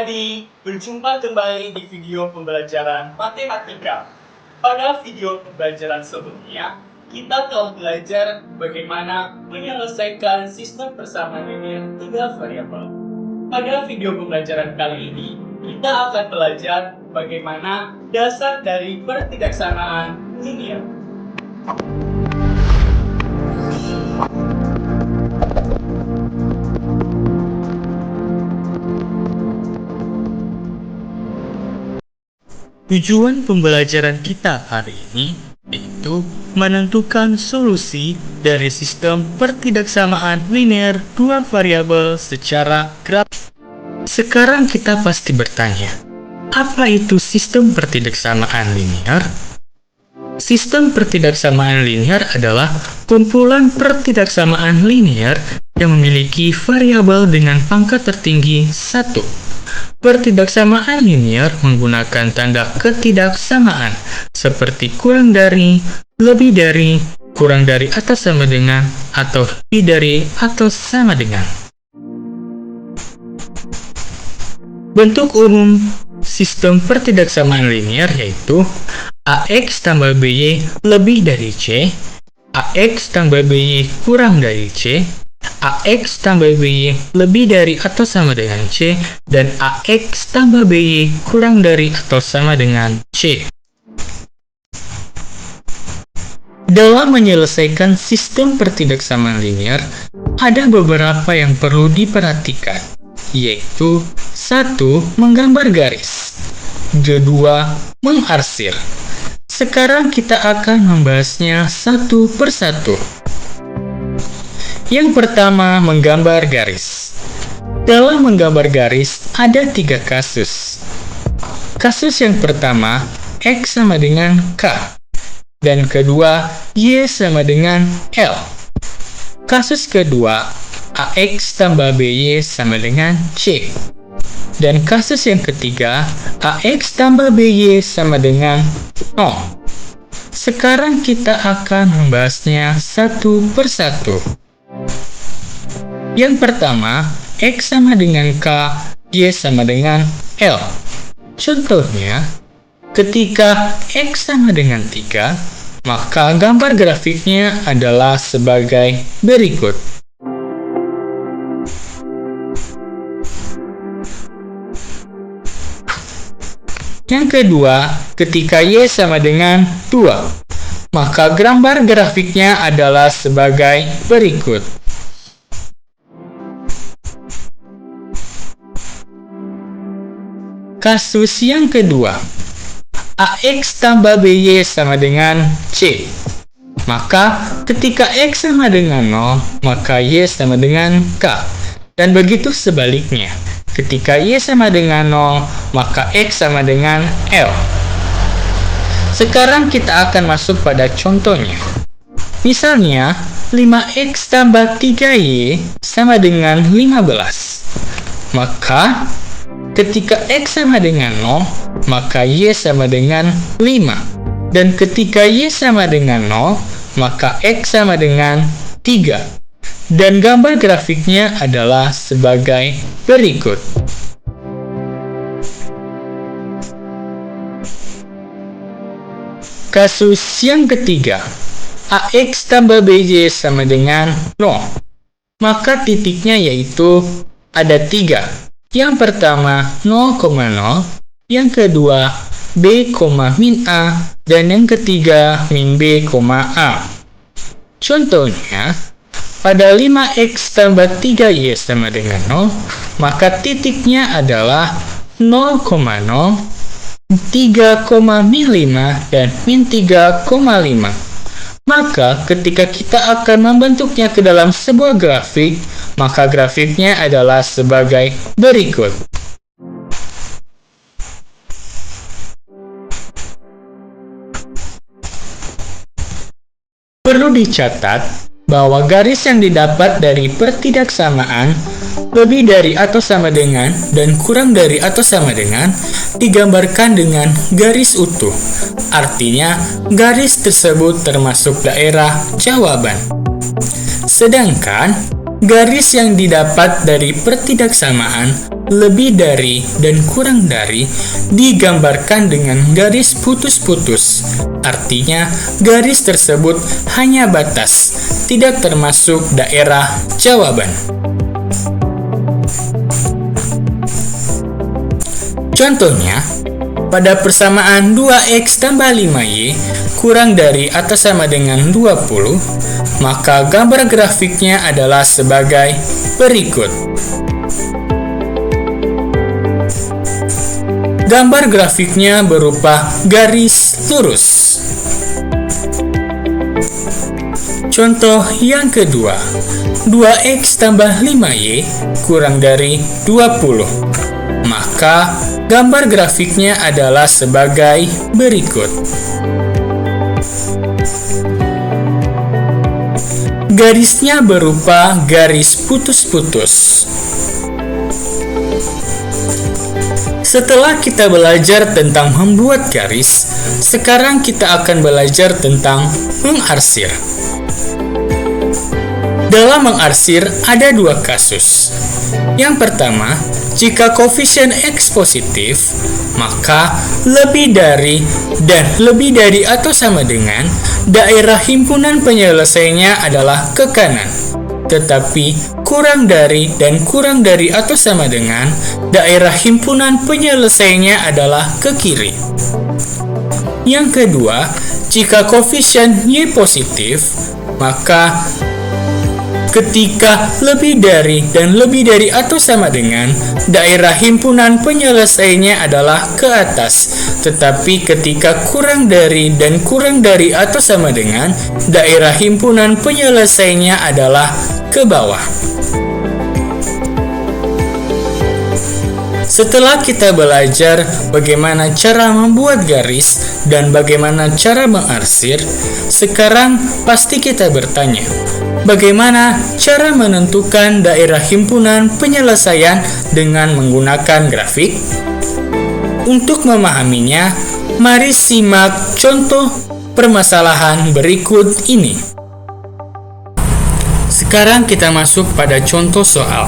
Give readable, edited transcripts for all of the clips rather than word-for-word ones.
adik-adik, berjumpa kembali di video pembelajaran matematika. Pada video pembelajaran sebelumnya, kita telah belajar bagaimana menyelesaikan sistem persamaan linear 3 variabel. Pada video pembelajaran kali ini, kita akan belajar bagaimana dasar dari pertidaksamaan linear. Tujuan pembelajaran kita hari ini yaitu menentukan solusi dari sistem pertidaksamaan linear 2 variabel secara grafis. Sekarang kita pasti bertanya, apa itu sistem pertidaksamaan linear? Sistem pertidaksamaan linear adalah kumpulan pertidaksamaan linear yang memiliki variabel dengan pangkat tertinggi 1. Pertidaksamaan linear menggunakan tanda ketidaksamaan seperti kurang dari, lebih dari, kurang dari atau sama dengan, atau lebih dari atau sama dengan. Bentuk umum sistem pertidaksamaan linear yaitu AX tambah BY lebih dari C, AX tambah BY kurang dari C, AX tambah BY lebih dari atau sama dengan C, dan AX tambah BY kurang dari atau sama dengan C. Dalam menyelesaikan sistem pertidaksamaan linear, ada beberapa yang perlu diperhatikan, yaitu 1. Menggambar garis, 2. Mengarsir. Sekarang kita akan membahasnya satu persatu. Yang pertama, menggambar garis. Dalam menggambar garis, ada 3 kasus. Kasus yang pertama, X sama dengan K. Dan kedua, Y sama dengan L. Kasus kedua, AX tambah BY sama dengan C. Dan kasus yang ketiga, AX tambah BY sama dengan 0. Sekarang kita akan membahasnya satu persatu. Yang pertama, X sama dengan K, Y sama dengan L. Contohnya, ketika X sama dengan 3, maka gambar grafiknya adalah sebagai berikut. Yang kedua, ketika Y sama dengan 2, maka gambar grafiknya adalah sebagai berikut. Kasus yang kedua, AX tambah BY sama dengan C. Maka ketika X sama dengan 0, maka Y sama dengan K. Dan begitu sebaliknya. Ketika Y sama dengan 0, maka X sama dengan L. Sekarang kita akan masuk pada contohnya. Misalnya, 5X tambah 3Y sama dengan 15. Maka ketika X sama dengan 0, maka Y sama dengan 5. Dan ketika Y sama dengan 0, maka X sama dengan 3. Dan gambar grafiknya adalah sebagai berikut. Kasus yang ketiga, AX tambah BY sama dengan 0. Maka titiknya yaitu ada 3. Yang pertama 0,0, yang kedua B, min A, dan yang ketiga min B, A. Contohnya, pada 5X tambah 3Y sama dengan 0, maka titiknya adalah 0,0, 3, min 5, dan min 3,5. Maka ketika kita akan membentuknya ke dalam sebuah grafik, maka grafiknya adalah sebagai berikut. Perlu dicatat bahwa garis yang didapat dari pertidaksamaan lebih dari atau sama dengan dan kurang dari atau sama dengan digambarkan dengan garis utuh. Artinya, garis tersebut termasuk daerah jawaban. Sedangkan garis yang didapat dari pertidaksamaan lebih dari, dan kurang dari digambarkan dengan garis putus-putus. Artinya, garis tersebut hanya batas, tidak termasuk daerah jawaban. Contohnya, pada persamaan 2x tambah 5y kurang dari atau sama dengan 20, maka gambar grafiknya adalah sebagai berikut. Gambar grafiknya berupa garis lurus. Contoh yang kedua, 2x tambah 5y kurang dari 20. Maka, gambar grafiknya adalah sebagai berikut. Garisnya berupa garis putus-putus. Setelah kita belajar tentang membuat garis, sekarang kita akan belajar tentang mengarsir. Dalam mengarsir ada dua kasus. Yang pertama, jika koefisien X positif, maka lebih dari dan lebih dari atau sama dengan daerah himpunan penyelesaiannya adalah ke kanan. Tetapi kurang dari dan kurang dari atau sama dengan daerah himpunan penyelesaiannya adalah ke kiri. Yang kedua, jika koefisien Y positif, maka ketika lebih dari dan lebih dari atau sama dengan daerah himpunan penyelesaiannya adalah ke atas, tetapi ketika kurang dari dan kurang dari atau sama dengan daerah himpunan penyelesaiannya adalah ke bawah. Setelah kita belajar bagaimana cara membuat garis dan bagaimana cara mengarsir, sekarang pasti kita bertanya, bagaimana cara menentukan daerah himpunan penyelesaian dengan menggunakan grafik? Untuk memahaminya, mari simak contoh permasalahan berikut ini. Sekarang kita masuk pada contoh soal.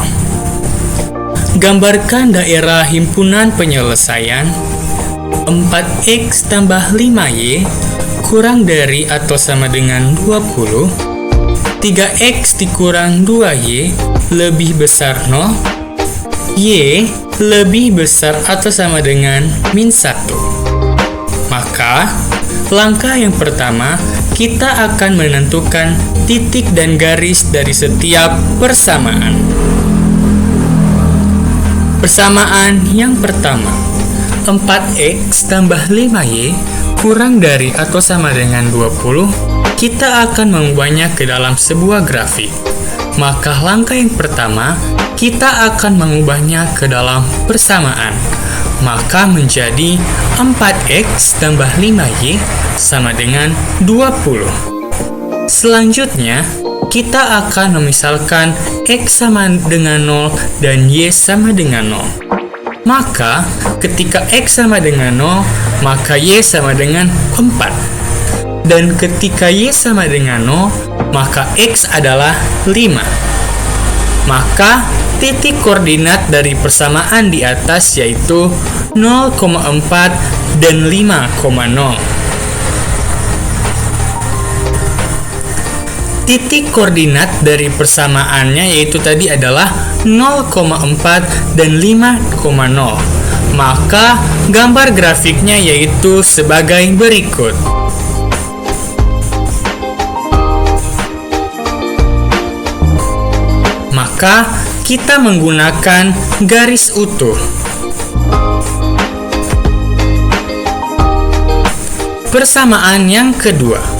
Gambarkan daerah himpunan penyelesaian 4x tambah 5y kurang dari atau sama dengan 20, 3x dikurang 2y lebih besar 0, y lebih besar atau sama dengan min 1. Maka, langkah yang pertama, kita akan menentukan titik dan garis dari setiap persamaan. Persamaan yang pertama, 4x tambah 5y kurang dari atau sama dengan 20, kita akan mengubahnya ke dalam sebuah grafik. Maka langkah yang pertama, kita akan mengubahnya ke dalam persamaan. Maka menjadi 4x tambah 5y sama dengan 20. Selanjutnya, kita akan memisalkan X sama dengan 0 dan Y sama dengan 0. Maka, ketika X sama dengan 0, maka Y sama dengan 4. Dan ketika Y sama dengan 0, maka X adalah 5. Maka, titik koordinat dari persamaan di atas yaitu 0,4 dan 5,0. Titik koordinat dari persamaannya yaitu tadi adalah 0,4 dan 5,0. Maka gambar grafiknya yaitu sebagai berikut. Maka kita menggunakan garis utuh. Persamaan yang kedua,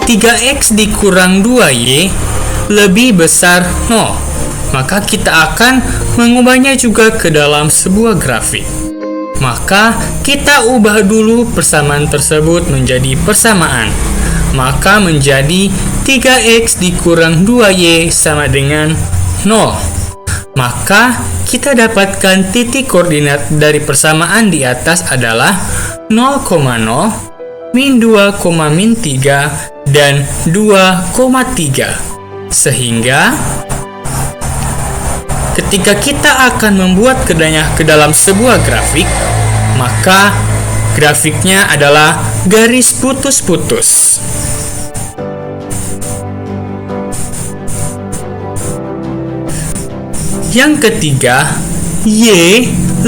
3x dikurang 2y lebih besar 0. Maka kita akan mengubahnya juga ke dalam sebuah grafik. Maka kita ubah dulu persamaan tersebut menjadi persamaan. Maka menjadi 3x dikurang 2y sama dengan 0. Maka kita dapatkan titik koordinat dari persamaan di atas adalah 0,0, min 2, min 3, dan 2,3. Sehingga ketika kita akan membuat kedanya ke dalam sebuah grafik, maka grafiknya adalah garis putus-putus. Yang ketiga, Y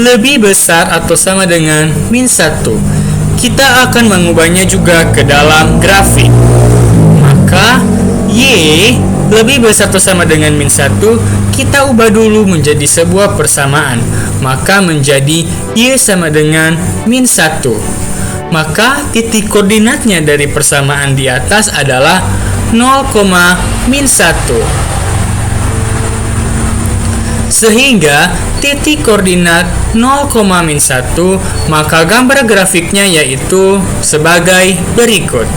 lebih besar atau sama dengan min 1. Kita akan mengubahnya juga ke dalam grafik. Maka, Y lebih besar atau sama dengan min 1, kita ubah dulu menjadi sebuah persamaan. Maka menjadi Y sama dengan min 1. Maka titik koordinatnya dari persamaan di atas adalah 0, min 1. Sehingga titik koordinat 0, min 1, maka gambar grafiknya yaitu sebagai berikut.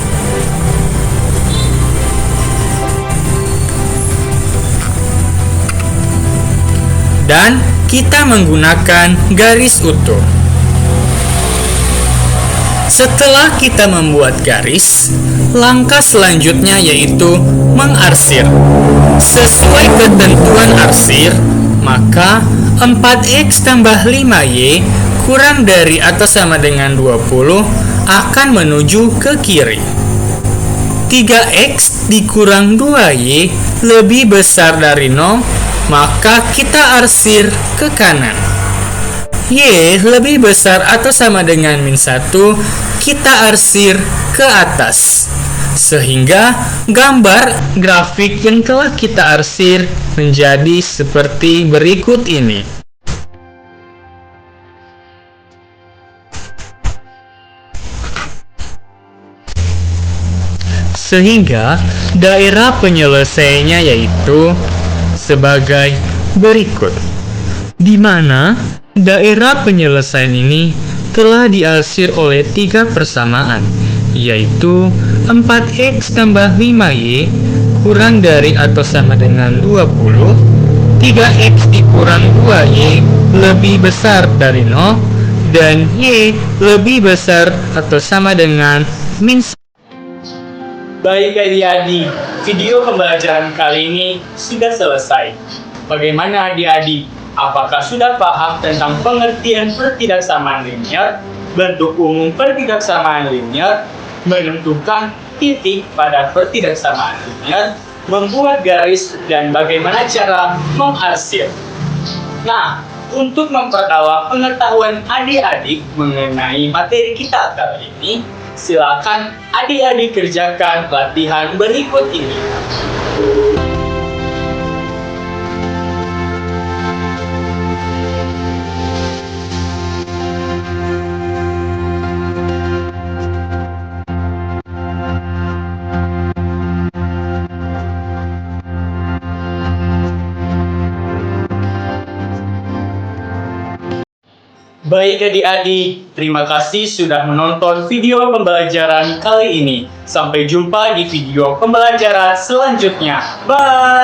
Dan kita menggunakan garis utuh. Setelah kita membuat garis, langkah selanjutnya yaitu mengarsir. Sesuai ketentuan arsir, maka 4x tambah 5y kurang dari atau sama dengan 20 akan menuju ke kiri. 3x dikurang 2y lebih besar dari 0, maka kita arsir ke kanan. Y lebih besar atau sama dengan min 1, kita arsir ke atas. Sehingga gambar grafik yang telah kita arsir menjadi seperti berikut ini. Sehingga daerah penyelesaiannya yaitu sebagai berikut, di mana daerah penyelesaian ini telah diarsir oleh 3 persamaan, yaitu 4x tambah 5y kurang dari atau sama dengan 20, 3x dikurang 2y lebih besar dari 0, dan y lebih besar atau sama dengan min 1. Baik adik-adik, video pembelajaran kali ini sudah selesai. Bagaimana adik-adik? Apakah sudah paham tentang pengertian pertidaksamaan linear, bentuk umum pertidaksamaan linear, menentukan titik pada pertidaksamaan linear, membuat garis, dan bagaimana cara mengarsir? Nah, untuk memperdalam pengetahuan adik-adik mengenai materi kita kali ini, silakan adik-adik kerjakan latihan berikut ini. Baik adik-adik, terima kasih sudah menonton video pembelajaran kali ini. Sampai jumpa di video pembelajaran selanjutnya. Bye!